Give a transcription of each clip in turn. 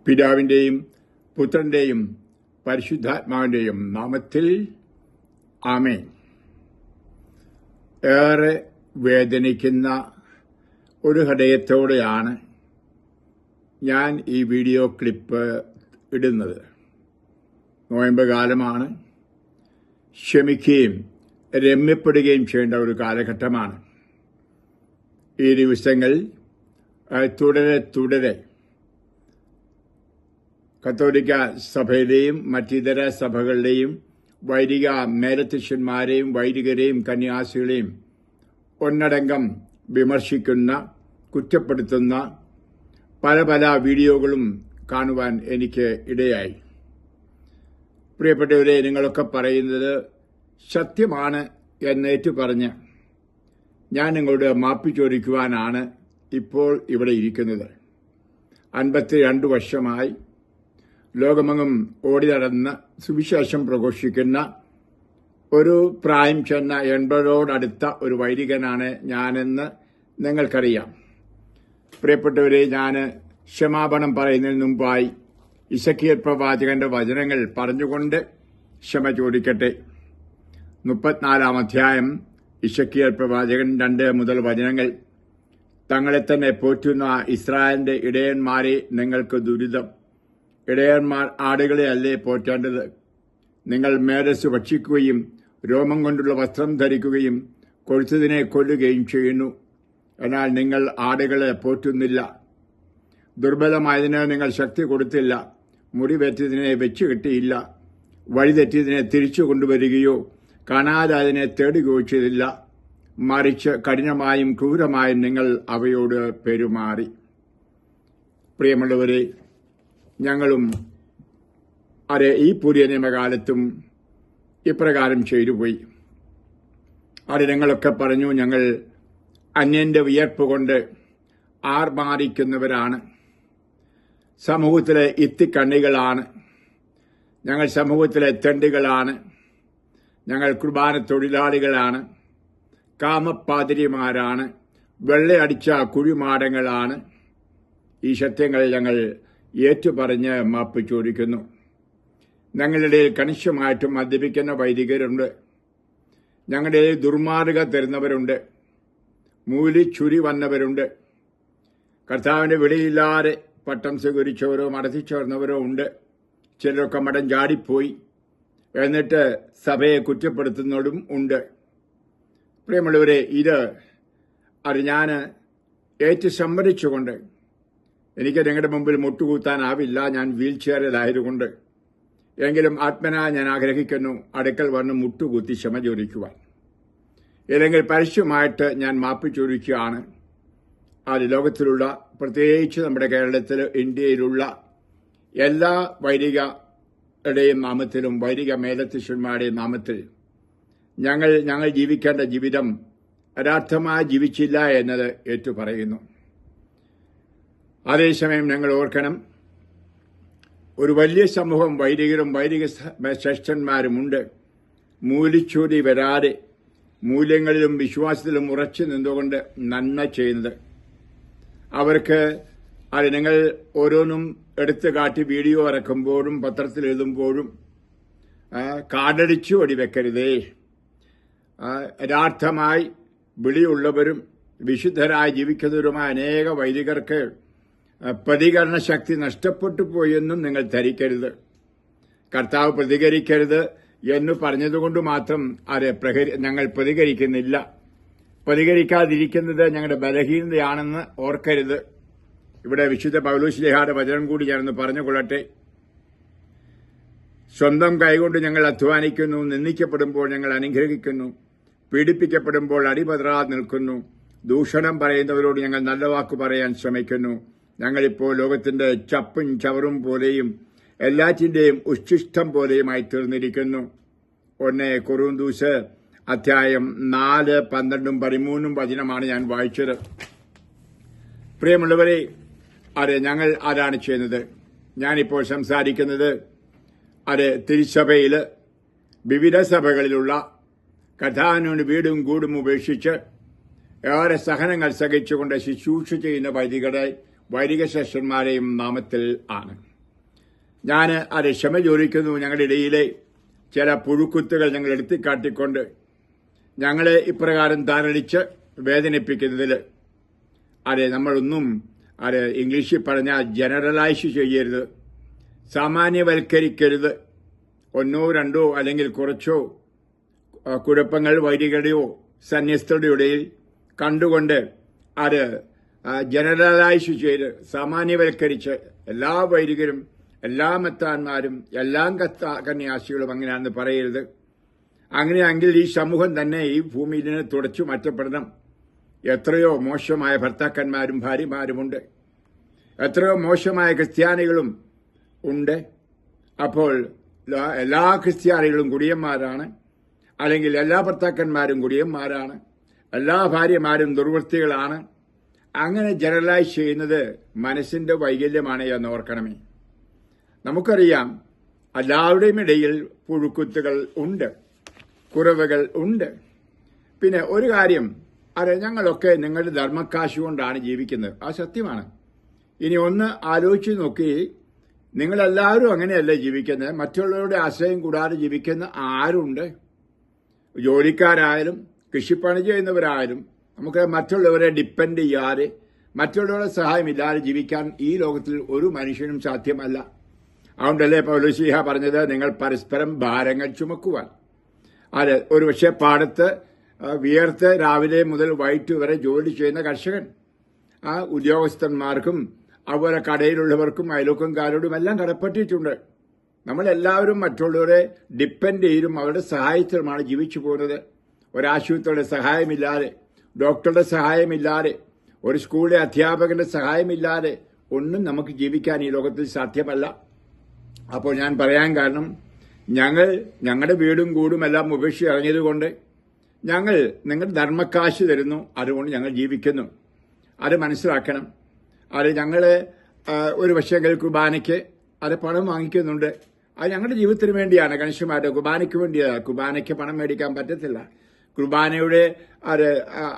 പിതാവിന്റെയും പുത്രന്റെയും പരിശുദ്ധാത്മാവിന്റെയും നാമത്തിൽ ആമേൻ. ഏറെ വേദനിക്കുന്ന ഒരു ഹൃദയത്തോടെയാണ് ഞാൻ ഈ വീഡിയോ ക്ലിപ്പ് ഇടുന്നത്. നോയമ്പ് കാലമാണ്. ക്ഷമിക്കുകയും രമ്യപ്പെടുകയും ചെയ്യേണ്ട ഒരു കാലഘട്ടമാണ്. ഈ ദിവസങ്ങളിൽ തുടരെ കത്തോലിക്ക സഭയിലെയും മറ്റിതര സഭകളുടെയും വൈദിക മേലധ്യക്ഷന്മാരെയും വൈദികരെയും കന്യാസികളെയും ഒന്നടങ്കം വിമർശിക്കുന്ന, കുറ്റപ്പെടുത്തുന്ന പല വീഡിയോകളും കാണുവാൻ എനിക്ക് ഇടയായി. പ്രിയപ്പെട്ടവരെ, നിങ്ങളൊക്കെ പറയുന്നത് സത്യമാണ് എന്നേറ്റു പറഞ്ഞ് ഞാൻ നിങ്ങളോട് മാപ്പ് ചോദിക്കുവാനാണ് ഇപ്പോൾ ഇവിടെ ഇരിക്കുന്നത്. 52 വർഷമായി ലോകമെങ്ങും ഓടി നടന്ന് സുവിശേഷം പ്രഘോഷിക്കുന്ന ഒരു പ്രായം ചെന്ന 80-ഓടടുത്ത ഒരു വൈദികനാണ് ഞാനെന്ന് നിങ്ങൾക്കറിയാം. പ്രിയപ്പെട്ടവരെ, ഞാൻ ക്ഷമാപണം പറയുന്നതിന് മുമ്പായി ഇസക്കിയേൽ പ്രവാചകന്റെ വചനങ്ങൾ പറഞ്ഞുകൊണ്ട് ക്ഷമ ചോദിക്കട്ടെ. 34-ാം അധ്യായം ഇസക്കിയേൽ പ്രവാചകൻ 2 മുതൽ വചനങ്ങൾ. തങ്ങളെ തന്നെ പോറ്റുന്ന ഇസ്രായേലിന്റെ ഇടയന്മാരെ, നിങ്ങൾക്ക് ദുരിതം. ഇടയന്മാർ ആടുകളെ അല്ലേ പോറ്റേണ്ടത്? നിങ്ങൾ മേധസ് ഭക്ഷിക്കുകയും രോമം കൊണ്ടുള്ള വസ്ത്രം ധരിക്കുകയും കൊഴുത്തതിനെ കൊല്ലുകയും ചെയ്യുന്നു. എന്നാൽ നിങ്ങൾ ആടുകളെ പോറ്റുന്നില്ല. ദുർബലമായതിന് നിങ്ങൾ ശക്തി കൊടുത്തില്ല. മുറിവേറ്റതിനെ വെച്ചു കിട്ടിയില്ല. വഴിതെറ്റിയതിനെ തിരിച്ചു കൊണ്ടുവരികയോ കാണാതായതിനെ തേടുകയോ ചെയ്തില്ല. മറിച്ച് കഠിനമായും ക്രൂരമായും നിങ്ങൾ അവയോട് പെരുമാറി. പ്രിയമുള്ളവരെ, ഞങ്ങളും ഈ പുതിയ നിയമകാലത്തും ഇപ്രകാരം ചെയ്തുപോയി. ഞങ്ങളൊക്കെ പറഞ്ഞു, ഞങ്ങൾ അന്യന്റെ വിയർപ്പ് കൊണ്ട് ആർമാദിക്കുന്നവരാണ്, സമൂഹത്തിലെ ഇത്തിക്കണ്ണികളാണ്, ഞങ്ങൾ സമൂഹത്തിലെ തെണ്ടികളാണ്, ഞങ്ങൾ കുർബാന തൊഴിലാളികളാണ്, കാമപ്പാതിരിമാരാണ്, വെള്ളയടിച്ച കുഴിമാടങ്ങളാണ്. ഈ സത്യങ്ങൾ ഞങ്ങൾ ഏറ്റുപറഞ്ഞ് മാപ്പ് ചോദിക്കുന്നു. ഞങ്ങളുടെ ഇടയിൽ കണിശമായിട്ടും മദ്യപിക്കുന്ന വൈദികരുണ്ട്. ഞങ്ങളുടെ ഇടയിൽ ദുർമാർഗ തരുന്നവരുണ്ട്. മൂലിച്ചുരി വന്നവരുണ്ട്. കർത്താവിന്റെ വിളിയില്ലാതെ പട്ടം സ്വീകരിച്ചവരോ മടത്തിച്ചേർന്നവരോ ഉണ്ട്. ചിലരൊക്കെ മടം ചാടിപ്പോയി എന്നിട്ട് സഭയെ കുറ്റപ്പെടുത്തുന്നവരും ഉണ്ട്. പ്രിയമുള്ളവരെ, അത് ഞാൻ സമ്മതിച്ചുകൊണ്ട്, എനിക്ക് നിങ്ങളുടെ മുമ്പിൽ മുട്ടുകൂത്താനാവില്ല, ഞാൻ വീൽ ചെയറിലായതുകൊണ്ട്. എങ്കിലും ആത്മനാ ഞാൻ ആഗ്രഹിക്കുന്നു അടുക്കൽ വന്ന് മുട്ടുകൂത്തി ക്ഷമ ചോദിക്കുവാൻ. ഇല്ലെങ്കിൽ പരസ്യമായിട്ട് ഞാൻ മാപ്പ് ചോദിക്കുകയാണ്. ലോകത്തിലുള്ള, പ്രത്യേകിച്ച് നമ്മുടെ കേരളത്തിൽ, ഇന്ത്യയിലുള്ള എല്ലാ വൈദികരുടെയും നാമത്തിലും വൈദിക മേലധ്യക്ഷന്മാരുടെയും നാമത്തിൽ ഞങ്ങൾ ജീവിക്കേണ്ട ജീവിതം യഥാർത്ഥമായി ജീവിച്ചില്ല എന്നത് ഏറ്റുപറയുന്നു. അതേസമയം ഞങ്ങൾ ഓർക്കണം, ഒരു വലിയ സമൂഹം വൈദികരും വൈദിക ശ്രേഷ്ഠന്മാരുമുണ്ട്. മൂലിച്ചൂരി വരാതെ മൂല്യങ്ങളിലും വിശ്വാസത്തിലും ഉറച്ചു നിന്നുകൊണ്ട് നന്മ ചെയ്യുന്നത്. അവർക്ക് നിങ്ങൾ ഓരോന്നും എടുത്തു കാട്ടി വീഡിയോ ഇറക്കുമ്പോഴും പത്രത്തിൽ എഴുതുമ്പോഴും കാടടിച്ചു വെടിവെക്കരുതേ. യഥാർത്ഥമായി വിളിയുള്ളവരും വിശുദ്ധരായി ജീവിക്കുന്നവരുമായ അനേക വൈദികർക്ക് പ്രതികരണ ശക്തി നഷ്ടപ്പെട്ടു പോയെന്നും നിങ്ങൾ ധരിക്കരുത്. കർത്താവ് പ്രതികരിക്കരുത് എന്ന് പറഞ്ഞതുകൊണ്ട് മാത്രം ഞങ്ങൾ പ്രതികരിക്കുന്നില്ല. പ്രതികരിക്കാതിരിക്കുന്നത് ഞങ്ങളുടെ ബലഹീനതയാണെന്ന് ഓർക്കരുത്. ഇവിടെ വിശുദ്ധ പൗലോസ്ലീഹായുടെ വചനം കൂടി ഞാനൊന്ന് പറഞ്ഞുകൊള്ളട്ടെ. സ്വന്തം കൈകൊണ്ട് ഞങ്ങൾ അധ്വാനിക്കുന്നു, നിന്ദിക്കപ്പെടുമ്പോൾ ഞങ്ങൾ അനുഗ്രഹിക്കുന്നു, പീഡിപ്പിക്കപ്പെടുമ്പോൾ അടിപതറാതെ നിൽക്കുന്നു, ദൂഷണം പറയുന്നവരോട് ഞങ്ങൾ നല്ല വാക്ക് പറയാൻ ശ്രമിക്കുന്നു. ഞങ്ങളിപ്പോൾ ലോകത്തിന്റെ ചപ്പും ചവറും പോലെയും എല്ലാറ്റിന്റെയും ഉച്ഛിഷ്ടം പോലെയുമായി തീർന്നിരിക്കുന്നു. 1 കൊറിന്തോസ് അധ്യായം 4, 12, 13 വചനമാണ് ഞാൻ വായിച്ചത്. പ്രിയമുള്ളവരെ, ഞങ്ങൾ ആരാണ് ചെയ്യുന്നത്? ഞാനിപ്പോൾ സംസാരിക്കുന്നത് തിരുസഭയിൽ വിവിധ സഭകളിലുള്ള കഥാവിന് വീടും കൂടും ഉപേക്ഷിച്ച് ഏറെ സഹനങ്ങൾ സഹിച്ചുകൊണ്ട് ശുശ്രൂഷ ചെയ്യുന്ന വൈദിക ശ്രേഷ്ഠന്മാരെയും നാമത്തിൽ ആണ്. ഞാൻ അത് ക്ഷമ ചോദിക്കുന്നു. ഞങ്ങളുടെ ഇടയിലെ ചില പുഴുക്കുത്തുകൾ ഞങ്ങൾ എടുത്തിക്കാട്ടിക്കൊണ്ട് ഞങ്ങളെ ഇപ്രകാരം താരടിച്ച് വേദനിപ്പിക്കുന്നതിൽ നമ്മളൊന്നും ഇംഗ്ലീഷിൽ പറഞ്ഞാൽ ജനറലൈസ് ചെയ്യരുത്, സാമാന്യവൽക്കരിക്കരുത്. ഒന്നോ രണ്ടോ അല്ലെങ്കിൽ കുറച്ചോ കുഴപ്പങ്ങൾ വൈദികരുടെയോ സന്യസ്തരുടെയോ ഇടയിൽ കണ്ടുകൊണ്ട് ജനറലൈസ് ചെയ്ത് സാമാന്യവൽക്കരിച്ച് എല്ലാ വൈദികരും എല്ലാ മെത്രാന്മാരും എല്ലാ കന്യാസികളും അങ്ങനെയാണെന്ന് പറയരുത്. അങ്ങനെയെങ്കിൽ ഈ സമൂഹം തന്നെ ഈ ഭൂമിയിൽ നിന്ന് തുടച്ചു മാറ്റപ്പെടണം. എത്രയോ മോശമായ ഭർത്താക്കന്മാരും ഭാര്യമാരുമുണ്ട്, എത്രയോ മോശമായ ക്രിസ്ത്യാനികളും ഉണ്ട്. അപ്പോൾ എല്ലാ ക്രിസ്ത്യാനികളും കുടിയന്മാരാണ്, അല്ലെങ്കിൽ എല്ലാ ഭർത്താക്കന്മാരും കുടിയന്മാരാണ്, എല്ലാ ഭാര്യമാരും ദുർവൃത്തികളാണ്. അങ്ങനെ ജനറലൈസ് ചെയ്യുന്നത് മനസ്സിന്റെ വൈകല്യമാണ് എന്ന് ഓർക്കണമേ. നമുക്കറിയാം എല്ലാവരുടെയും ഇടയിൽ പുഴുക്കുത്തുകൾ ഉണ്ട്, കുറവുകൾ ഉണ്ട്. പിന്നെ ഒരു കാര്യം, ഞങ്ങളൊക്കെ നിങ്ങളുടെ ധർമ്മക്കാശ് കൊണ്ടാണ് ജീവിക്കുന്നത്, ആ സത്യമാണ്. ഇനി ഒന്ന് ആലോചിച്ച് നോക്കി, നിങ്ങളെല്ലാവരും അങ്ങനെയല്ലേ ജീവിക്കുന്നത്? മറ്റുള്ളവരുടെ ആശ്രയം കൂടാതെ ജീവിക്കുന്ന ആരുണ്ട്? ജോലിക്കാരായാലും കൃഷിപ്പണി ചെയ്യുന്നവരായാലും നമുക്ക് മറ്റുള്ളവരെ ഡിപ്പെൻഡ് ചെയ്യാതെ, മറ്റുള്ളവരുടെ സഹായമില്ലാതെ ജീവിക്കാൻ ഈ ലോകത്തിൽ ഒരു മനുഷ്യനും സാധ്യമല്ല. അതുകൊണ്ടല്ലേ പൗലോസ്ലീഹ പറഞ്ഞത്, നിങ്ങൾ പരസ്പരം ഭാരങ്ങൾ ചുമക്കുവാൻ. ഒരുപക്ഷെ പാടത്ത് വിയർത്ത് രാവിലെ മുതൽ വൈകിട്ട് വരെ ജോലി ചെയ്യുന്ന കർഷകൻ, ഉദ്യോഗസ്ഥന്മാർക്കും അതുപോലെ കടയിലുള്ളവർക്കും അയൽവക്കംകാരോടും എല്ലാം കടപ്പെട്ടിട്ടുണ്ട്. നമ്മളെല്ലാവരും മറ്റുള്ളവരെ ഡിപ്പെൻഡ് ചെയ്തും അവരുടെ സഹായത്തിലുമാണ് ജീവിച്ചു പോകുന്നത്. ഒരാശുപത്രിയുടെ സഹായമില്ലാതെ, ഡോക്ടറുടെ സഹായമില്ലാതെ, ഒരു സ്കൂളിലെ അധ്യാപകന്റെ സഹായമില്ലാതെ ഒന്നും നമുക്ക് ജീവിക്കാൻ ഈ ലോകത്തിൽ സാധ്യമല്ല. അപ്പോൾ ഞാൻ പറയാൻ കാരണം, ഞങ്ങളുടെ വീടും കൂടും എല്ലാം ഉപേക്ഷിച്ച് ഇറങ്ങിയതുകൊണ്ട് ഞങ്ങൾ നിങ്ങളുടെ ധർമ്മക്കാശ് തരുന്നു, അതുകൊണ്ട് ഞങ്ങൾ ജീവിക്കുന്നു. അത് മനസ്സിലാക്കണം. ഞങ്ങൾ ഒരു പക്ഷേങ്കിൽ കുർബാനയ്ക്ക് പണം വാങ്ങിക്കുന്നുണ്ട്. അത് ഞങ്ങളുടെ ജീവിതത്തിന് വേണ്ടിയാണ്. കണിശമായിട്ട് കുർബാനയ്ക്ക് വേണ്ടിയാണ്. കുർബാനയ്ക്ക് പണം മേടിക്കാൻ പറ്റത്തില്ല. കുർബാനയുടെ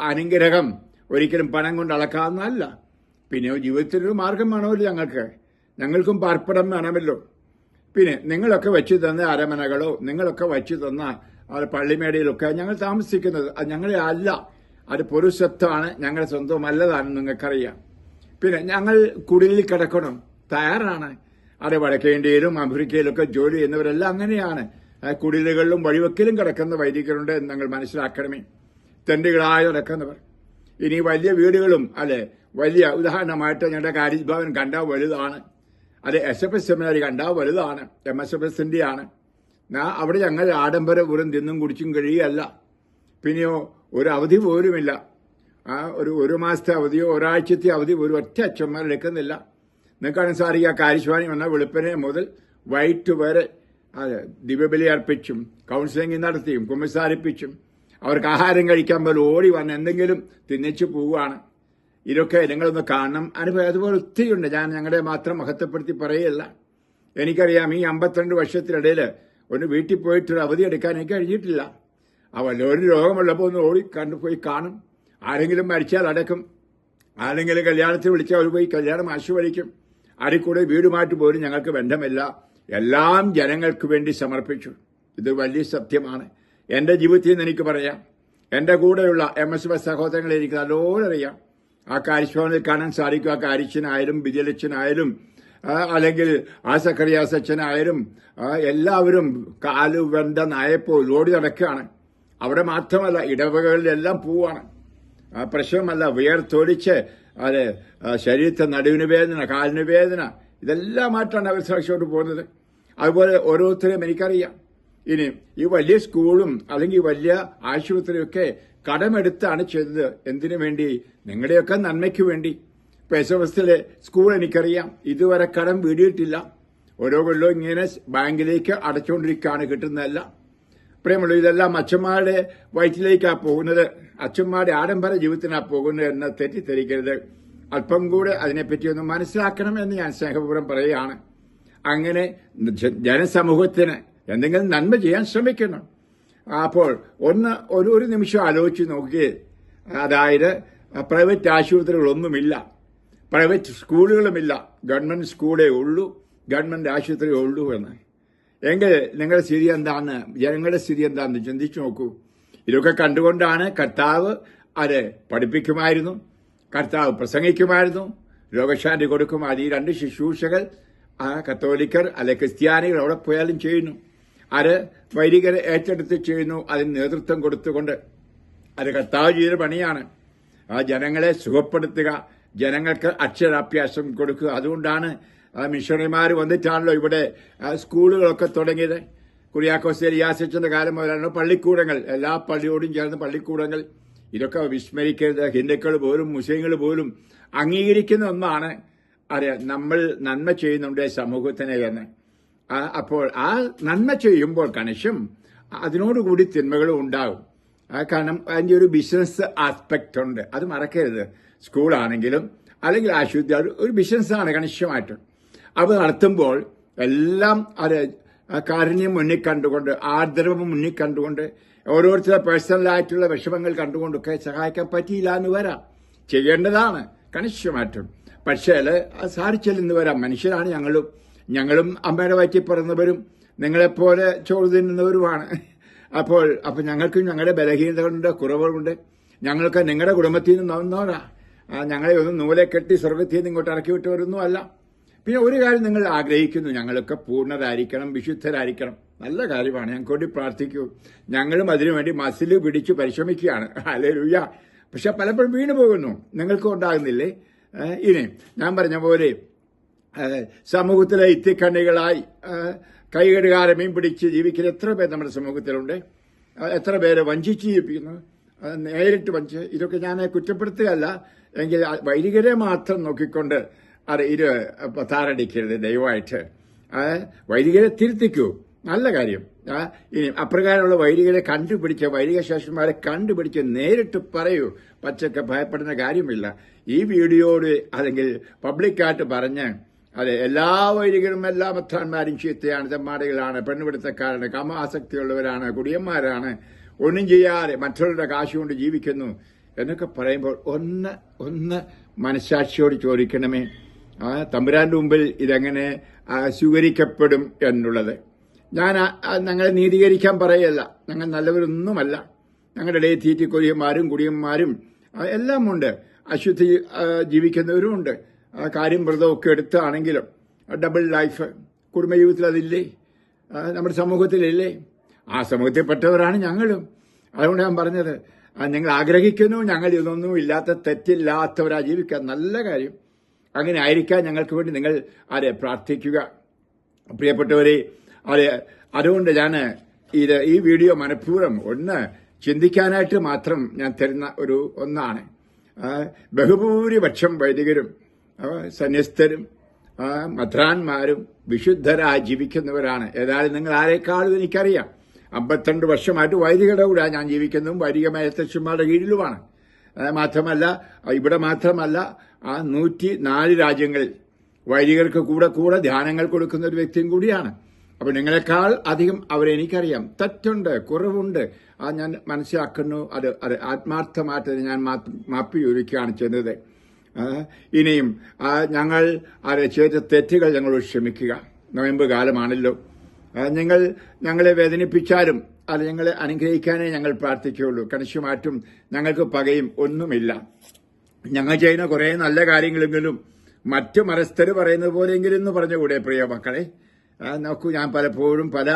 അനുഗ്രഹം ഒരിക്കലും പണം കൊണ്ട് അളക്കാവുന്നതല്ല. പിന്നെ ജീവിതത്തിനൊരു മാർഗം വേണമല്ലോ ഞങ്ങൾക്കും പാർപ്പിടം വേണമല്ലോ. പിന്നെ നിങ്ങളൊക്കെ വെച്ച് തന്ന അരമനകളോ നിങ്ങളൊക്കെ വെച്ച് തന്ന പള്ളിമേടയിലൊക്കെ ഞങ്ങൾ താമസിക്കുന്നത് അത് ഞങ്ങളെ അല്ല, അത് പൊതുസ്വത്താണ്, ഞങ്ങളുടെ സ്വന്തമല്ലതാണെന്ന് നിങ്ങൾക്കറിയാം. പിന്നെ ഞങ്ങൾ കുടിലിൽ കിടക്കണം, തയ്യാറാണ്. വടക്കേ ഇന്ത്യയിലും അമേരിക്കയിലൊക്കെ ജോലി ചെയ്യുന്നവരെല്ലാം അങ്ങനെയാണ്. കുടിലുകളിലും വഴിവെക്കിലും കിടക്കുന്ന വൈദികരുണ്ട് എന്ന് ഞങ്ങൾ മനസ്സിലാക്കണമേ. തെണ്ടികളായി നടക്കുന്നവർ. ഇനി വലിയ വീടുകളും വലിയ ഉദാഹരണമായിട്ട് ഞങ്ങളുടെ കാര്യഭവൻ കണ്ടാൽ വലുതാണ്, SFS സെമിനാരി കണ്ടാൽ വലുതാണ്, MSFSന്റെ ആണ്. അവിടെ ഞങ്ങൾ ആഡംബരപൂർവ്വം തിന്നും കുടിച്ചും കഴിയുകയല്ല. പിന്നെയോ ഒരു അവധി പോലുമില്ല. ഒരു മാസത്തെ അവധിയോ ഒരാഴ്ചത്തെ അവധി ഒരു ഒറ്റ അച്ഛന്മാർ എടുക്കുന്നില്ല. നിങ്ങൾക്കാണ് സാധിക്കുക, കാര്യസ്വാമി വന്ന വെളുപ്പിനെ മുതൽ വൈകിട്ട് വരെ ദിവ്യബലി അർപ്പിച്ചും കൗൺസിലിംഗ് നടത്തിയും കുമ്പസാരിപ്പിച്ചും അവർക്ക് ആഹാരം കഴിക്കാൻ പോലും ഓടി വന്ന് എന്തെങ്കിലും തിന്നിച്ചു പോവുകയാണ്. ഇതൊക്കെ നിങ്ങളൊന്ന് കാണണം. അനുഭവം അതുപോലെ ഒത്തിരിയുണ്ട്. ഞാൻ ഞങ്ങളുടെ മാത്രം മഹത്വപ്പെടുത്തി പറയുകയല്ല. എനിക്കറിയാം, ഈ 52 വർഷത്തിനിടയിൽ ഒന്ന് വീട്ടിൽ പോയിട്ടൊരു അവധി എടുക്കാൻ എനിക്ക് കഴിഞ്ഞിട്ടില്ല. ഒരു രോഗമുള്ളപ്പോൾ ഒന്ന് ഓടി കണ്ടുപോയി കാണും. ആരെങ്കിലും മരിച്ചാൽ അടക്കും, ആരെങ്കിലും കല്യാണത്തിൽ വിളിച്ചാൽ അവർ പോയി കല്യാണം ആശുപത്രിക്കും. അതിൽക്കൂടെ വീടുമായിട്ട് പോലും ഞങ്ങൾക്ക് ബന്ധമില്ല. എല്ലാം ജനങ്ങൾക്ക് വേണ്ടി സമർപ്പിച്ചു. ഇത് വലിയ സത്യമാണ്. എന്റെ ജീവിതത്തിൽ നിന്ന് എനിക്ക് പറയാം. എന്റെ കൂടെയുള്ള MSF സഹോദരങ്ങളെ എനിക്ക് നല്ലോണം അറിയാം. ആ കാര്യഭവനിൽ കാണാൻ സാധിക്കും. ആ കാര്യച്ചനായാലും ബിജലച്ചനായാലും അല്ലെങ്കിൽ സക്കറിയാസ് അച്ഛനായാലും എല്ലാവരും കാലുവെണ്ട നായപ്പോൾ ഓടി നടക്കുകയാണ്. അവിടെ മാത്രമല്ല, ഇടവകകളിലെല്ലാം പോവാണ്. പ്രശ്നമല്ല, വിയർത്തൊലിച്ച് ശരീരത്തെ നടുവിന് വേദന, കാലിന് വേദന, ഇതെല്ലാമായിട്ടാണ് അവർ സുരക്ഷയോട്ട് പോകുന്നത്. അതുപോലെ ഓരോരുത്തരെയും എനിക്കറിയാം. ഇനി ഈ വലിയ സ്കൂളും അല്ലെങ്കിൽ വലിയ ആശുപത്രിയൊക്കെ കടമെടുത്താണ് ചെയ്തത്. എന്തിനു വേണ്ടി? നിങ്ങളുടെയൊക്കെ നന്മയ്ക്ക് വേണ്ടി. ഇപ്പൊ SFSലെ സ്കൂൾ എനിക്കറിയാം, ഇതുവരെ കടം വീടിയിട്ടില്ല. ഓരോ കൊല്ലവും ഇങ്ങനെ ബാങ്കിലേക്ക് അടച്ചുകൊണ്ടിരിക്കുകയാണ്, കിട്ടുന്നതല്ല. പ്രിയമുള്ള, ഇതെല്ലാം അച്ഛന്മാരുടെ വയറ്റിലേക്കാണ് പോകുന്നത്, അച്ഛന്മാരുടെ ആഡംബര ജീവിതത്തിനാണ് പോകുന്നത് എന്ന് തെറ്റിദ്ധരിക്കരുത്. അല്പം കൂടെ അതിനെപ്പറ്റി ഒന്ന് മനസ്സിലാക്കണം എന്ന് ഞാൻ സ്നേഹപൂർവ്വം പറയുകയാണ്. അങ്ങനെ ജനസമൂഹത്തിന് എന്തെങ്കിലും നന്മ ചെയ്യാൻ ശ്രമിക്കണം. അപ്പോൾ ഒരു നിമിഷം ആലോചിച്ച് നോക്കിയേ. അതായത് പ്രൈവറ്റ് ആശുപത്രികളൊന്നുമില്ല. പ്രൈവറ്റ് സ്കൂളുകളുമില്ല, ഗവൺമെന്റ് സ്കൂളേ ഉള്ളൂ, ഗവൺമെന്റ് ആശുപത്രിയേ ഉള്ളൂ എന്ന്. എങ്കിൽ നിങ്ങളുടെ സ്ഥിതി എന്താണെന്ന്, ജനങ്ങളുടെ സ്ഥിതി എന്താണെന്ന് ചിന്തിച്ചു നോക്കൂ. ഇതൊക്കെ കണ്ടുകൊണ്ടാണ് കർത്താവ് അത് പഠിപ്പിക്കുമായിരുന്നു, കർത്താവ് പ്രസംഗിക്കുമായിരുന്നു, രോഗശാന്തി കൊടുക്കുമായിരുന്നു. ഈ രണ്ട് ശുശ്രൂഷകൾ കത്തോലിക്കർ അല്ലെ ക്രിസ്ത്യാനികൾ അവിടെ പോയാലും ചെയ്യുന്നു. അത് വൈദികരെ ഏറ്റെടുത്ത് ചെയ്യുന്നു, അതിന് നേതൃത്വം കൊടുത്തുകൊണ്ട്. അത് കർത്താവ് ചെയ്ത പണിയാണ്. ആ ജനങ്ങളെ സുഖപ്പെടുത്തുക, ജനങ്ങൾക്ക് അക്ഷരാഭ്യാസം കൊടുക്കുക. അതുകൊണ്ടാണ് മിഷണറിമാർ വന്നിട്ടാണല്ലോ ഇവിടെ സ്കൂളുകളൊക്കെ തുടങ്ങിയത്. കുര്യാക്കോസ് എലിയാസച്ചന്റെ കാലം മുതലാണ് പള്ളിക്കൂടങ്ങൾ, എല്ലാ പള്ളിയോടും ചേർന്ന് പള്ളിക്കൂടങ്ങൾ. ഇതൊക്കെ വിസ്മരിക്കരുത്. ഹിന്ദുക്കൾ പോലും മുസ്ലിങ്ങൾ പോലും അംഗീകരിക്കുന്ന ഒന്നാണ്. അറിയാം, നമ്മൾ നന്മ ചെയ്യുന്നുണ്ട് സമൂഹത്തിനെ എന്ന്. അപ്പോൾ ആ നന്മ ചെയ്യുമ്പോൾ കണിശം അതിനോടുകൂടി തിന്മകളും ഉണ്ടാകും. കാരണം അതിൻ്റെ ഒരു ബിസിനസ് ആസ്പെക്ട് ഉണ്ട്, അത് മറക്കരുത്. സ്കൂളാണെങ്കിലും അല്ലെങ്കിൽ ആശുപത്രി ഒരു ബിസിനസ്സാണ് കണിശമായിട്ട്. അത് നടത്തുമ്പോൾ എല്ലാം അത് കാരുണ്യം മുന്നിൽ കണ്ടുകൊണ്ട്, ആർദ്രവം മുന്നിൽ കണ്ടുകൊണ്ട്, ഓരോരുത്തരുടെ പേഴ്സണലായിട്ടുള്ള വിഷമങ്ങൾ കണ്ടുകൊണ്ടൊക്കെ സഹായിക്കാൻ പറ്റിയില്ല എന്ന് വരാം. ചെയ്യേണ്ടതാണ് കണിശമായിട്ടും. പക്ഷേ അത് സാധിച്ചില്ലെന്ന് വരാം. മനുഷ്യരാണ് ഞങ്ങളും അമ്മയുടെ വയറ്റിൽ പിറന്നവരും നിങ്ങളെപ്പോലെ ചോറ് തിന്നുന്നവരുമാണ്. അപ്പോൾ ഞങ്ങൾക്കും ഞങ്ങളുടെ ബലഹീനതകളുണ്ട്, കുറവുകളുണ്ട്. ഞങ്ങൾക്ക് നിങ്ങളുടെ കുടുംബത്തിൽ നിന്ന് വന്നവരാ. ഞങ്ങളെ ഒന്ന് നൂലെ കെട്ടി സ്വർഗത്തിൽ നിന്ന് ഇങ്ങോട്ട് ഇറക്കി വിട്ടവരൊന്നും അല്ല. പിന്നെ ഒരു കാര്യം നിങ്ങൾ ആഗ്രഹിക്കുന്നു, ഞങ്ങളൊക്കെ പൂർണ്ണരായിരിക്കണം, വിശുദ്ധരായിരിക്കണം. നല്ല കാര്യമാണ്, ഞങ്ങൾക്ക് വേണ്ടി പ്രാർത്ഥിക്കൂ. ഞങ്ങളും അതിനുവേണ്ടി മസില് പിടിച്ച് പരിശ്രമിക്കുകയാണ്. ഹല്ലേലൂയ. പക്ഷെ പലപ്പോഴും വീണു പോകുന്നു. നിങ്ങൾക്കും ഉണ്ടാകുന്നില്ലേ? ഇനി ഞാൻ പറഞ്ഞ പോലെ സമൂഹത്തിലെ ഇത്തിക്കണ്ണികളായി കൈകഴുകാരെ മീൻ പിടിച്ച് ജീവിക്കുന്ന എത്ര പേർ നമ്മുടെ സമൂഹത്തിലുണ്ട്. എത്ര പേരെ വഞ്ചിച്ച് ജീവിപ്പിക്കുന്നു, നേരിട്ട് വഞ്ചിച്ച്. ഇതൊക്കെ ഞാൻ കുറ്റപ്പെടുത്തുകയല്ല. എങ്കിൽ വൈദികരെ മാത്രം നോക്കിക്കൊണ്ട് ഇത് താറടിക്കരുത് ദയവായിട്ട്. വൈദികരെ തിരുത്തിക്കൂ, നല്ല കാര്യം. ഇനി അപ്രകാരമുള്ള വൈദികരെ കണ്ടുപിടിച്ച വൈദിക ശാസ്ത്രന്മാരെ കണ്ടുപിടിച്ച് നേരിട്ട് പറയൂ. പച്ചക്ക് ഭയപ്പെടുന്ന കാര്യമില്ല. ഈ വീഡിയോയോട് അല്ലെങ്കിൽ പബ്ലിക്കായിട്ട് പറഞ്ഞ് എല്ലാ വൈദികരും എല്ലാ മത്താന്മാരും ചീത്തയാണ്, തെമ്മാടികളാണ്, പെണ്ണുപിടുത്തക്കാരാണ്, കാമാസക്തിയുള്ളവരാണ്, കുടിയന്മാരാണ്, ഒന്നും ചെയ്യാതെ മറ്റുള്ളവരുടെ കാശുകൊണ്ട് ജീവിക്കുന്നു എന്നൊക്കെ പറയുമ്പോൾ ഒന്ന് മനസ്സാക്ഷിയോട് ചോദിക്കണമേ, തമ്പുരാന്റെ മുമ്പിൽ ഇതെങ്ങനെ സ്വീകരിക്കപ്പെടും എന്നുള്ളത്. ഞങ്ങളെ നീതീകരിക്കാൻ പറയല്ല. ഞങ്ങൾ നല്ലവരൊന്നുമല്ല. ഞങ്ങളുടെ ഇടയിൽ തീറ്റിക്കൊലിയന്മാരും കുടിയന്മാരും എല്ലാം ഉണ്ട്, അശുദ്ധി ജീവിക്കുന്നവരുമുണ്ട്. കാര്യം വ്രതമൊക്കെ എടുത്താണെങ്കിലും ഡബിൾ ലൈഫ് കുടുംബജീവിതത്തിൽ അതില്ലേ? നമ്മുടെ സമൂഹത്തിലില്ലേ? ആ സമൂഹത്തിൽപ്പെട്ടവരാണ് ഞങ്ങളും. അതുകൊണ്ട് ഞാൻ പറഞ്ഞത്, നിങ്ങൾ ആഗ്രഹിക്കുന്നു ഞങ്ങൾ ഇതൊന്നും ഇല്ലാത്ത തെറ്റില്ലാത്തവരാ ജീവിക്കാൻ. നല്ല കാര്യം. അങ്ങനെ ആയിരിക്കാൻ ഞങ്ങൾക്ക് വേണ്ടി നിങ്ങൾ പ്രാർത്ഥിക്കുക. പ്രിയപ്പെട്ടവരെ, അതുകൊണ്ട് ഞാൻ ഈ വീഡിയോ മനഃപൂർവ്വം ഒന്ന് ചിന്തിക്കാനായിട്ട് മാത്രം ഞാൻ തരുന്ന ഒന്നാണ്. ബഹുഭൂരിപക്ഷം വൈദികരും സന്യസ്തരും മദ്രാന്മാരും വിശുദ്ധരായി ജീവിക്കുന്നവരാണ്. ഏതായാലും നിങ്ങൾ ആരെക്കാളും എനിക്കറിയാം. 52 വർഷമായിട്ട് വൈദികരുടെ കൂടെ ഞാൻ ജീവിക്കുന്നതും വൈദിക മേലധ്യക്ഷന്മാരുടെ കീഴിലുമാണ്. മാത്രമല്ല, ഇവിടെ മാത്രമല്ല 104 രാജ്യങ്ങളിൽ വൈദികർക്ക് കൂടെ ധ്യാനങ്ങൾ കൊടുക്കുന്ന ഒരു വ്യക്തിയും കൂടിയാണ്. അപ്പൊ നിങ്ങളെക്കാൾ അധികം അവരെ എനിക്കറിയാം. തെറ്റുണ്ട്, കുറവുണ്ട്, ഞാൻ മനസ്സിലാക്കുന്നു. അത് ആത്മാർത്ഥമായിട്ട് ഞാൻ മാപ്പി ചോദിക്കുകയാണ് ചെയ്യുന്നത്. ഇനിയും ഞങ്ങൾ ചെയ്ത തെറ്റുകൾ ഞങ്ങളോട് ക്ഷമിക്കുക. നോയമ്പ് കാലമാണല്ലോ. ഞങ്ങളെ വേദനിപ്പിച്ചാലും അത് ഞങ്ങളെ അനുഗ്രഹിക്കാനേ ഞങ്ങൾ പ്രാർത്ഥിക്കുകയുള്ളൂ. കണിശമായിട്ടും ഞങ്ങൾക്ക് പകയും ഒന്നുമില്ല. ഞങ്ങൾ ചെയ്യുന്ന കുറേ നല്ല കാര്യങ്ങളെങ്കിലും മറ്റു മതസ്ഥര് പറയുന്നത് പോലെയെങ്കിലും എന്ന് പറഞ്ഞുകൂടെ പ്രിയ മക്കളെ? നോക്കൂ, ഞാൻ പലപ്പോഴും പല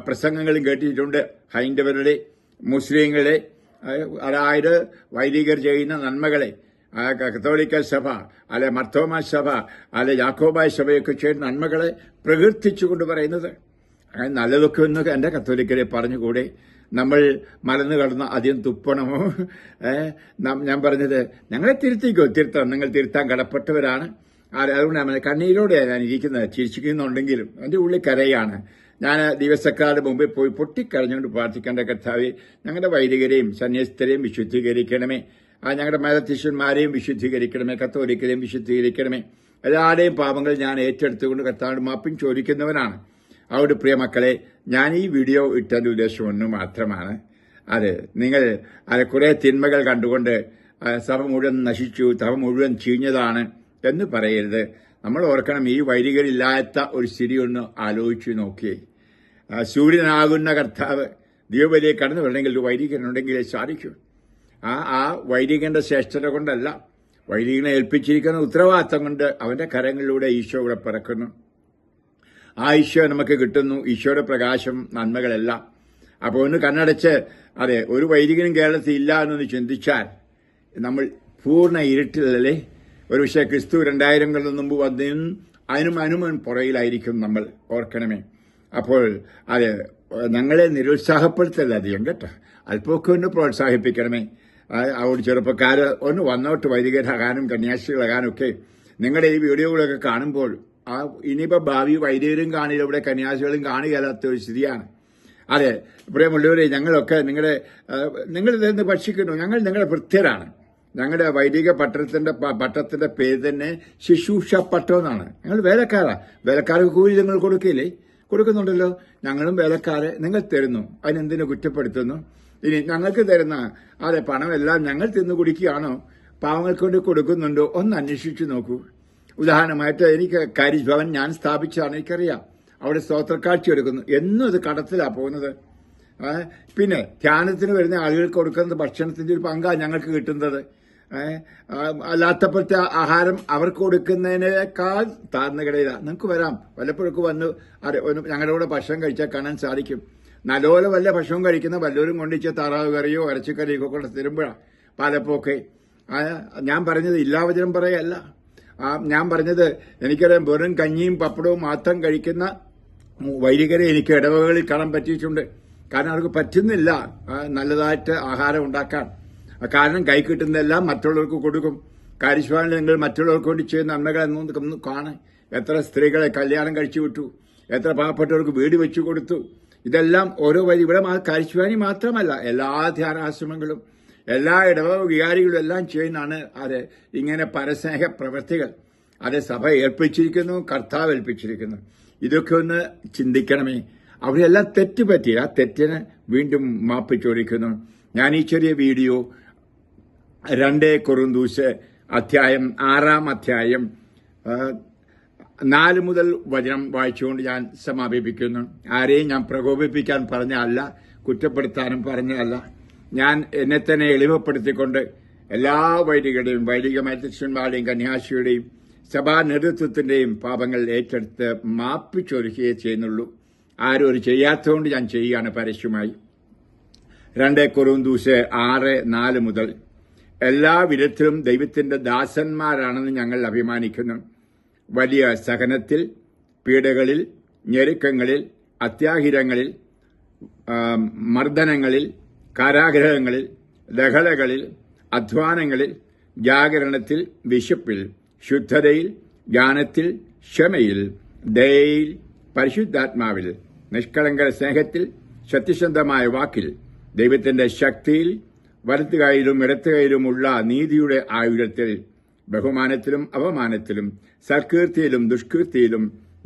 പ്രസംഗങ്ങളും കേട്ടിട്ടുണ്ട്. ഹൈന്ദവരുടെ, മുസ്ലിങ്ങളുടെ, അതായത് വൈദികർ ചെയ്യുന്ന നന്മകളെ, കത്തോലിക്ക സഭ അല്ലെ മർത്തോമ സഭ അല്ലെ യാക്കോബായ സഭയൊക്കെ ചെയ്യുന്ന നന്മകളെ പ്രകീർത്തിച്ചുകൊണ്ട് പറയുന്നത്. അങ്ങനെ നല്ലതൊക്കെ ഒന്ന് എന്റെ കത്തോലിക്കരെ പറഞ്ഞുകൂടെ? നമ്മൾ മലന്ന് കടന്ന് അധികം തുപ്പണമോ? ഞാൻ പറഞ്ഞത്, ഞങ്ങളെ തിരുത്താം. നിങ്ങൾ തിരുത്താൻ കടപ്പെട്ടവരാണ്. അതുകൊണ്ടാണ് കണ്ണീരോടെയാണ് ഞാൻ ഇരിക്കുന്നത്. ചിരിച്ചിരിക്കുന്നുണ്ടെങ്കിലും എൻ്റെ ഉള്ളിൽ കരയാണ്. ഞാൻ ദിവസക്കാരുടെ മുമ്പിൽ പോയി പൊട്ടിക്കരഞ്ഞുകൊണ്ട് പ്രാർത്ഥിക്കേണ്ട കർത്താവേ, ഞങ്ങളുടെ വൈദികരെയും സന്യസ്തരെയും വിശുദ്ധീകരിക്കണമേ. ഞങ്ങളുടെ മേലധ്യക്ഷന്മാരെയും വിശുദ്ധീകരിക്കണമേ. കത്തോലിക്കരെയും വിശുദ്ധീകരിക്കണമേ. എല്ലാവരുടെയും പാപങ്ങൾ ഞാൻ ഏറ്റെടുത്തുകൊണ്ട് കർത്താവിന്റെ മാപ്പും ചോദിക്കുന്നവനാണ്. അതുകൊണ്ട് പ്രിയ മക്കളെ, ഞാൻ ഈ വീഡിയോ ഇട്ടതിന്റെ ഉദ്ദേശം ഒന്ന് മാത്രമാണ്. നിങ്ങൾ കുറെ തിന്മകൾ കണ്ടുകൊണ്ട് സഭ മുഴുവൻ നശിച്ചു, സഭ മുഴുവൻ ചീഞ്ഞതാണ് എന്ന് പറയരുത്. നമ്മൾ ഓർക്കണം, ഈ വൈദികരില്ലാത്ത ഒരു സ്ഥിതി ഒന്ന് ആലോചിച്ച് നോക്കിയേ. സൂര്യനാകുന്ന കർത്താവ് ദൈവബലിയെ കടന്നു വരണമെങ്കിൽ ഒരു വൈദികനുണ്ടെങ്കിലേ സാധിക്കൂ. ആ വൈദികന്റെ ശ്രേഷ്ഠത കൊണ്ടല്ല, വൈദികനെ ഏൽപ്പിച്ചിരിക്കുന്ന ഉത്തരവാദിത്തം കൊണ്ട് അവന്റെ കരങ്ങളിലൂടെ ഈശോ ഇവിടെ പിറക്കുന്നു. ആ ഈശോ നമുക്ക് കിട്ടുന്നു, ഈശോയുടെ പ്രകാശം, നന്മകളെല്ലാം. അപ്പോൾ ഒന്ന് കണ്ണടച്ച് ഒരു വൈദികനും കേരളത്തിൽ ഇല്ല എന്നൊന്ന് ചിന്തിച്ചാൽ നമ്മൾ പൂർണ്ണ ഇരുട്ടിലല്ലേ. ഒരു പക്ഷേ ക്രിസ്തു 2000 കൊല്ലം മുമ്പ് വന്നതിനും അതിനും പുറയിലായിരിക്കും നമ്മൾ, ഓർക്കണമേ. അപ്പോൾ ഞങ്ങളെ നിരുത്സാഹപ്പെടുത്തല്ല അധികം കേട്ടോ, അല്പമൊക്കെ ഒന്ന് പ്രോത്സാഹിപ്പിക്കണമേ. അവിടെ ചെറുപ്പക്കാർ ഒന്ന് വന്നോട്ട്, വൈദികരാകാനും കന്യാസ്ത്രീകളാകാനും ഒക്കെ. നിങ്ങളുടെ ഈ വീഡിയോകളൊക്കെ കാണുമ്പോൾ ഇനിയിപ്പോൾ ഭാവി വൈദികരും കാണില്ല, ഇവിടെ കന്യാസ്ത്രീകളും കാണുകയല്ലാത്ത ഒരു സ്ഥിതിയാണ്. പ്രിയമുള്ളവരെ, ഞങ്ങളൊക്കെ നിങ്ങൾ നിന്ന് ഭക്ഷിക്കുന്നു. ഞങ്ങൾ നിങ്ങളുടെ ഭൃത്യരാണ്. ഞങ്ങളുടെ വൈദിക പട്ടത്തിന്റെ പേര് തന്നെ ശുശ്രൂഷ പട്ടം എന്നാണ്. ഞങ്ങൾ വേലക്കാർക്ക് കൂലി നിങ്ങൾ കൊടുക്കില്ലേ? കൊടുക്കുന്നുണ്ടല്ലോ. ഞങ്ങളും വേലക്കാരെ നിങ്ങൾ തരുന്നു, അതിനെന്തിനു കുറ്റപ്പെടുത്തുന്നു? ഇനി ഞങ്ങൾക്ക് തരുന്ന പണമെല്ലാം ഞങ്ങൾ തിന്നു കുടിക്കുകയാണോ? പാവങ്ങൾക്ക് കൊണ്ട് കൊടുക്കുന്നുണ്ടോ? ഒന്ന് അന്വേഷിച്ചു നോക്കൂ. ഉദാഹരണമായിട്ട് എനിക്ക് കാരിസ് ഭവൻ ഞാൻ സ്ഥാപിച്ചതാണ്, എനിക്കറിയാം. അവിടെ സ്തോത്രക്കാഴ്ച എടുക്കുന്നു, എന്നും അത് കടത്തിലാണ് പോകുന്നത്. പിന്നെ ധ്യാനത്തിന് വരുന്ന ആളുകൾക്ക് കൊടുക്കുന്നത് ഭക്ഷണത്തിന്റെ ഒരു പങ്കാണ് ഞങ്ങൾക്ക് കിട്ടുന്നത്. അല്ലാത്തപ്പോഴത്തെ ആഹാരം അവർക്ക് കൊടുക്കുന്നതിനേക്കാൾ താഴ്ന്ന കിടയിലാണ്. നിങ്ങൾക്ക് വരാം, വല്ലപ്പോഴൊക്കെ വന്ന് ഞങ്ങളുടെ കൂടെ ഭക്ഷണം കഴിച്ചാൽ കാണാൻ സാധിക്കും. നല്ലപോലെ വല്ല ഭക്ഷണം കഴിക്കുന്ന വല്ലവരും കൊണ്ടിച്ച താറാവ് കറിയോ ഇറച്ചിക്കറിയോ കൊണ്ട് തരുമ്പോഴാണ് പലപ്പോഴൊക്കെ. ഞാൻ പറഞ്ഞത് ഇല്ലാവചനം പറയല്ല. ഞാൻ പറഞ്ഞത് എനിക്കറിയാം, വെറും കഞ്ഞിയും പപ്പടവും മാത്രം കഴിക്കുന്ന വൈദികരെ എനിക്ക് ഇടവകളിൽ കാണാൻ പറ്റിയിട്ടുണ്ട്. കാരണം അവർക്ക് പറ്റുന്നില്ല നല്ലതായിട്ട് ആഹാരം ഉണ്ടാക്കാൻ. കാരണം കൈ കിട്ടുന്നതെല്ലാം മറ്റുള്ളവർക്ക് കൊടുക്കും. കാരിശ്വാനിൽ നിങ്ങൾ മറ്റുള്ളവർക്ക് വേണ്ടി ചെയ്യുന്ന നന്മകളെന്നൊന്ന് കാണാൻ. എത്ര സ്ത്രീകളെ കല്യാണം കഴിച്ചു വിട്ടു, എത്ര പാവപ്പെട്ടവർക്ക് വീട് വെച്ചു കൊടുത്തു. ഇതെല്ലാം ഓരോ ഇവിടെ കാരിശ്വാനി മാത്രമല്ല, എല്ലാ ധ്യാനാശ്രമങ്ങളും എല്ലാ ഇടവക വികാരികളും എല്ലാം ചെയ്യുന്നതാണ് ഇങ്ങനെ പരസ്നേഹ പ്രവൃത്തികൾ. സഭ ഏൽപ്പിച്ചിരിക്കുന്നു, കർത്താവ് ഏൽപ്പിച്ചിരിക്കുന്നു. ഇതൊക്കെ ഒന്ന് ചിന്തിക്കണമേ. അവിടെയെല്ലാം തെറ്റുപറ്റി, ആ തെറ്റിന് വീണ്ടും മാപ്പ് ചോദിക്കുന്നു. ഞാൻ ഈ ചെറിയ വീഡിയോ 2 കൊറിന്തോസ് അധ്യായം 6 4 മുതൽ വചനം വായിച്ചുകൊണ്ട് ഞാൻ സമാപിപ്പിക്കുന്നു. ആരെയും ഞാൻ പ്രകോപിപ്പിക്കാൻ പറഞ്ഞല്ല, കുറ്റപ്പെടുത്താനും പറഞ്ഞല്ല. ഞാൻ എന്നെ തന്നെ എളിമപ്പെടുത്തിക്കൊണ്ട് എല്ലാ വൈദികരുടെയും വൈദിക മധ്യസ്ഥന്മാരുടെയും കന്യാസ്ത്രീയുടെയും സഭാ നേതൃത്വത്തിന്റെയും പാപങ്ങൾ ഏറ്റെടുത്ത് മാപ്പ് ചോദിക്കുകയേ ചെയ്യുന്നുള്ളൂ. ആരും ഒരു ചെയ്യാത്തതുകൊണ്ട് ഞാൻ ചെയ്യുകയാണ് പരസ്യമായി. 2 കൊറിന്തോസ് 6:4 മുതൽ എല്ലാ വിധത്തിലും ദൈവത്തിന്റെ ദാസന്മാരാണെന്ന് ഞങ്ങൾ അഭിമാനിക്കുന്നു. വലിയ സഹനത്തിൽ, പീഡകളിൽ, ഞെരുക്കങ്ങളിൽ, അത്യാഹിതങ്ങളിൽ, മർദ്ദനങ്ങളിൽ, കാരാഗ്രഹങ്ങളിൽ, ലഹളകളിൽ, അധ്വാനങ്ങളിൽ, ജാഗരണത്തിൽ, വിശപ്പിൽ, ശുദ്ധതയിൽ, ജ്ഞാനത്തിൽ, ക്ഷമയിൽ, ദയയിൽ, പരിശുദ്ധാത്മാവിൽ, നിഷ്കളങ്ക സ്നേഹത്തിൽ, സത്യസന്ധമായ വാക്കിൽ, ദൈവത്തിന്റെ ശക്തിയിൽ, വലത്തുകൈയിലും ഇടത്തുകൈയിലുമുള്ള നീതിയുടെ ആയുധത്തിൽ, ബഹുമാനത്തിലും അപമാനത്തിലും, സൽകീർത്തിയിലും ദുഷ്കീർത്തിയിലും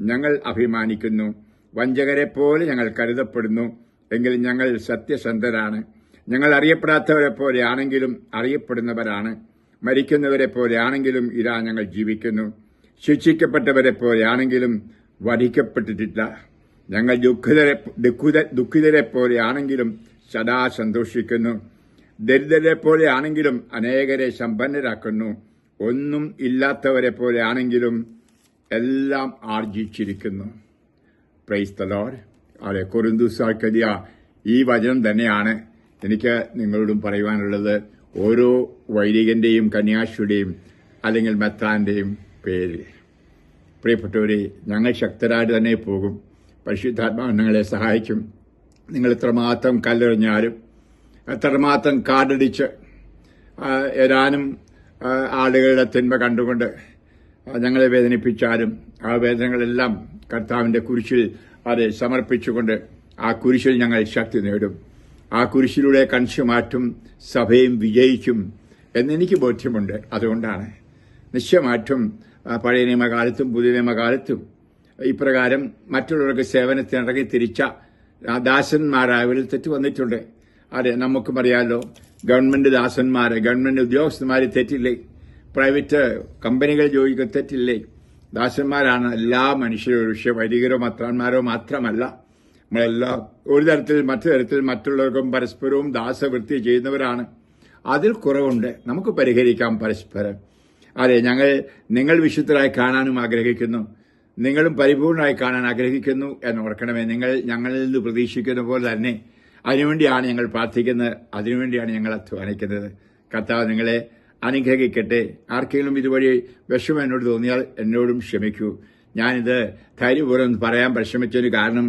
ഞങ്ങൾ അഭിമാനിക്കുന്നു. വഞ്ചകരെ പോലെ ഞങ്ങൾ കരുതപ്പെടുന്നു, എങ്കിലും ഞങ്ങൾ സത്യസന്ധരാണ്. ഞങ്ങൾ അറിയപ്പെടാത്തവരെ പോലെയാണെങ്കിലും അറിയപ്പെടുന്നവരാണ്. മരിക്കുന്നവരെ പോലെയാണെങ്കിലും ഇതാ ഞങ്ങൾ ജീവിക്കുന്നു. ശിക്ഷിക്കപ്പെട്ടവരെ പോലെയാണെങ്കിലും വധിക്കപ്പെട്ടിട്ടില്ല. ഞങ്ങൾ ദുഃഖിതരെ പോലെയാണെങ്കിലും സദാ സന്തോഷിക്കുന്നു. ദരിദ്രരെ പോലെയാണെങ്കിലും അനേകരെ സമ്പന്നരാക്കുന്നു. ഒന്നും ഇല്ലാത്തവരെ പോലെയാണെങ്കിലും എല്ലാം ആർജിച്ചിരിക്കുന്നു. Praise the Lord. കൊരിന്തോസ്യർക്കെതിയ ഈ വചനം തന്നെയാണ് എനിക്ക് നിങ്ങളോടും പറയുവാനുള്ളത്. ഓരോ വൈദികന്റെയും കന്യാസ്ത്രീയുടെയും അല്ലെങ്കിൽ മെത്രാന്റെയും പേര്. പ്രിയപ്പെട്ടവരെ, ഞങ്ങൾ ശക്തരായിട്ട് തന്നെ പോകും. പരിശുദ്ധാത്മാവ് നിങ്ങളെ സഹായിക്കും. നിങ്ങൾ എത്രമാത്രം കല്ലെറിഞ്ഞാലും, എത്രമാത്രം കാടടിച്ച് ഏതാനും ആളുകളുടെ തിന്മ കണ്ടുകൊണ്ട് ഞങ്ങളെ വേദനിപ്പിച്ചാലും ആ വേദനകളെല്ലാം കർത്താവിന്റെ കുരിശിൽ സമർപ്പിച്ചുകൊണ്ട് ആ കുരിശിൽ ഞങ്ങൾ ശക്തി നേടും. ആ കുരിശിലൂടെ കണിച്ചു മാറ്റും, സഭയും വിജയിക്കും എന്നെനിക്ക് ബോധ്യമുണ്ട്. അതുകൊണ്ടാണ് നിശ്ചയമായിട്ടും പഴയ നിയമകാലത്തും പുതിയ നിയമകാലത്തും ഇപ്രകാരം മറ്റുള്ളവർക്ക് സേവനത്തിനിറങ്ങി തിരിച്ച ദാസന്മാരായവരിൽ തെറ്റ് വന്നിട്ടുണ്ട്. അതെ, നമുക്കും അറിയാമല്ലോ, ഗവൺമെന്റ് ദാസന്മാര്, ഗവൺമെന്റ് ഉദ്യോഗസ്ഥന്മാര് തെറ്റില്ലേ? പ്രൈവറ്റ് കമ്പനികൾ ജോലിക്ക് തെറ്റില്ലേ? ദാസന്മാരാണ് എല്ലാ മനുഷ്യരും. ഒരുപക്ഷെ വൈദികരോ മത്രാന്മാരോ മാത്രമല്ല, നമ്മളെല്ലാം ഒരു തരത്തിൽ മറ്റു തരത്തിൽ മറ്റുള്ളവർക്കും പരസ്പരവും ദാസവൃത്തി ചെയ്യുന്നവരാണ്. അതിൽ കുറവുണ്ട്, നമുക്ക് പരിഹരിക്കാം പരസ്പരം. അതെ, നിങ്ങൾ വിശുദ്ധരായി കാണാനും ആഗ്രഹിക്കുന്നു, നിങ്ങളും പരിപൂർണമായി കാണാൻ ആഗ്രഹിക്കുന്നു എന്ന് ഓർക്കണമേ. നിങ്ങൾ ഞങ്ങളിൽ നിന്ന് പ്രതീക്ഷിക്കുന്ന പോലെ തന്നെ അതിനുവേണ്ടിയാണ് ഞങ്ങൾ പ്രാർത്ഥിക്കുന്നത്, അതിനുവേണ്ടിയാണ് ഞങ്ങൾ അധ്വാനിക്കുന്നത്. കർത്താവ് നിങ്ങളെ അനുഗ്രഹിക്കട്ടെ. ആർക്കെങ്കിലും ഇതുവഴി വിഷമം എന്നോട് തോന്നിയാൽ എന്നോടും ക്ഷമിക്കൂ. ഞാനിത് ധൈര്യപൂർവ്വം പറയാൻ പരിശ്രമിച്ചതിന് കാരണം,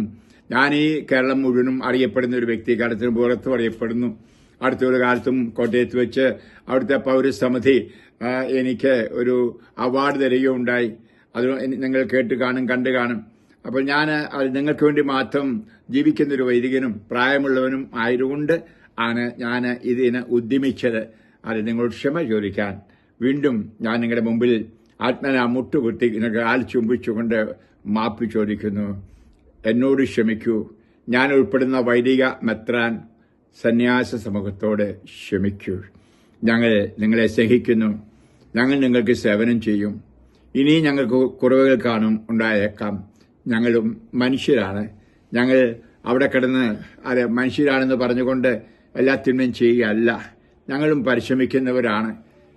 ഞാൻ ഈ കേരളം മുഴുവനും അറിയപ്പെടുന്ന ഒരു വ്യക്തി, കേരളത്തിന് പുറത്തും അറിയപ്പെടുന്നു. അടുത്തൊരു കാലത്തും കോട്ടയത്ത് വെച്ച് അവിടുത്തെ പൗരസമിതി എനിക്ക് ഒരു അവാർഡ് തരികയുണ്ടായി. അത് നിങ്ങൾ കേട്ട് കാണും, കണ്ടു കാണും. അപ്പോൾ ഞാൻ നിങ്ങൾക്ക് വേണ്ടി മാത്രം ജീവിക്കുന്നൊരു വൈദികനും പ്രായമുള്ളവനും ആയതുകൊണ്ട് ആണ് ഞാൻ ഇതിന് ഉദ്യമിച്ചത്. അത് നിങ്ങളോട് ക്ഷമ ചോദിക്കാൻ വീണ്ടും ഞാൻ നിങ്ങളുടെ മുമ്പിൽ ആത്മന മുട്ടുകുത്തി കാൽ ചുംബിച്ചുകൊണ്ട് മാപ്പ് ചോദിക്കുന്നു. എന്നോട് ക്ഷമിക്കൂ. ഞാൻ ഉൾപ്പെടുന്ന വൈദിക മെത്രാൻ സന്യാസ സമൂഹത്തോട് ക്ഷമിക്കൂ. ഞങ്ങൾ നിങ്ങളെ സ്നേഹിക്കുന്നു. ഞങ്ങൾ നിങ്ങൾക്ക് സേവനം ചെയ്യും. ഇനി ഞങ്ങൾക്ക് കുറവുകൾ കാണും, ഉണ്ടായേക്കാം. ഞങ്ങളും മനുഷ്യരാണ്. ഞങ്ങൾ അവിടെ കിടന്ന് മനുഷ്യരാണെന്ന് പറഞ്ഞുകൊണ്ട് എല്ലാ തിന്മയും ചെയ്യുകയല്ല. ഞങ്ങളും പരിശ്രമിക്കുന്നവരാണ്.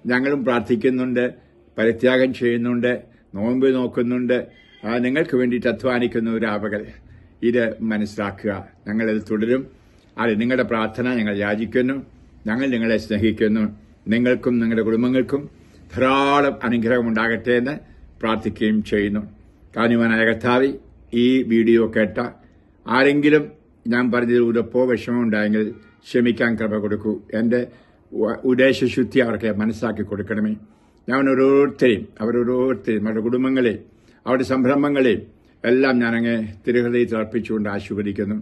ഞങ്ങളും പ്രാർത്ഥിക്കുന്നുണ്ട്, പരിത്യാഗം ചെയ്യുന്നുണ്ട്, നോമ്പ് നോക്കുന്നുണ്ട്, നിങ്ങൾക്ക് വേണ്ടിയിട്ട് അധ്വാനിക്കുന്നവരാവകൾ. ഇത് മനസ്സിലാക്കുക. ഞങ്ങളിത് തുടരും. അത് നിങ്ങളുടെ പ്രാർത്ഥന ഞങ്ങൾ യാചിക്കുന്നു. ഞങ്ങൾ നിങ്ങളെ സ്നേഹിക്കുന്നു. നിങ്ങൾക്കും നിങ്ങളുടെ കുടുംബങ്ങൾക്കും ധാരാളം അനുഗ്രഹം ഉണ്ടാകട്ടെ എന്ന് പ്രാർത്ഥിക്കുകയും ചെയ്യുന്നു. കാരുണ്യവാനായ കർത്താവേ, ഈ വീഡിയോ കേട്ട ആരെങ്കിലും ഞാൻ പറഞ്ഞതിൽ ഉറപ്പോ വിഷമം ഉണ്ടായെങ്കിൽ ക്ഷമിക്കാൻ കൃപ കൊടുക്കൂ. എന്റെ ഉദ്ദേശശുദ്ധി അവർക്ക് മനസ്സിലാക്കി കൊടുക്കണമേ. ഞാൻ അവരോരുത്തരെയും അവരുടെ കുടുംബങ്ങളെയും അവരുടെ സംരംഭങ്ങളെയും എല്ലാം ഞാനങ്ങ് തിരുഹൃദയത്തിൽ അർപ്പിച്ചുകൊണ്ട് ആശീർവദിക്കുന്നു.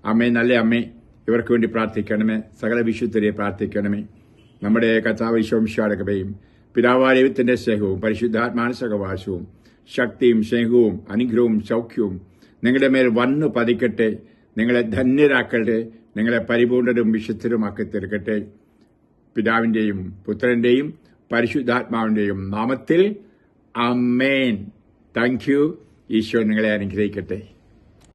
അമ്മേ, നല്ല അമ്മേ, ഇവർക്ക് വേണ്ടി പ്രാർത്ഥിക്കണമേ. സകല വിശുദ്ധരെ പ്രാർത്ഥിക്കണമേ. നമ്മുടെ കർത്താവ് ഈശോമിശിഹായുടെ കൃപയും പിതാവായ ദൈവത്തിന്റെ സ്നേഹവും പരിശുദ്ധാത്മാവിന്റെ സഹവാസവും ശക്തിയും സ്നേഹവും അനുഗ്രഹവും സൗഖ്യവും നിങ്ങളുടെ മേൽ വന്നു പതിക്കട്ടെ. നിങ്ങളെ ധന്യരാക്കട്ടെ. നിങ്ങളെ പരിപൂർണരും വിശുദ്ധരുമാക്കി തീർക്കട്ടെ. പിതാവിന്റെയും പുത്രന്റെയും പരിശുദ്ധാത്മാവിന്റെയും നാമത്തിൽ ആമേൻ. Thank you. ഈശോ നിങ്ങളെ അനുഗ്രഹിക്കട്ടെ.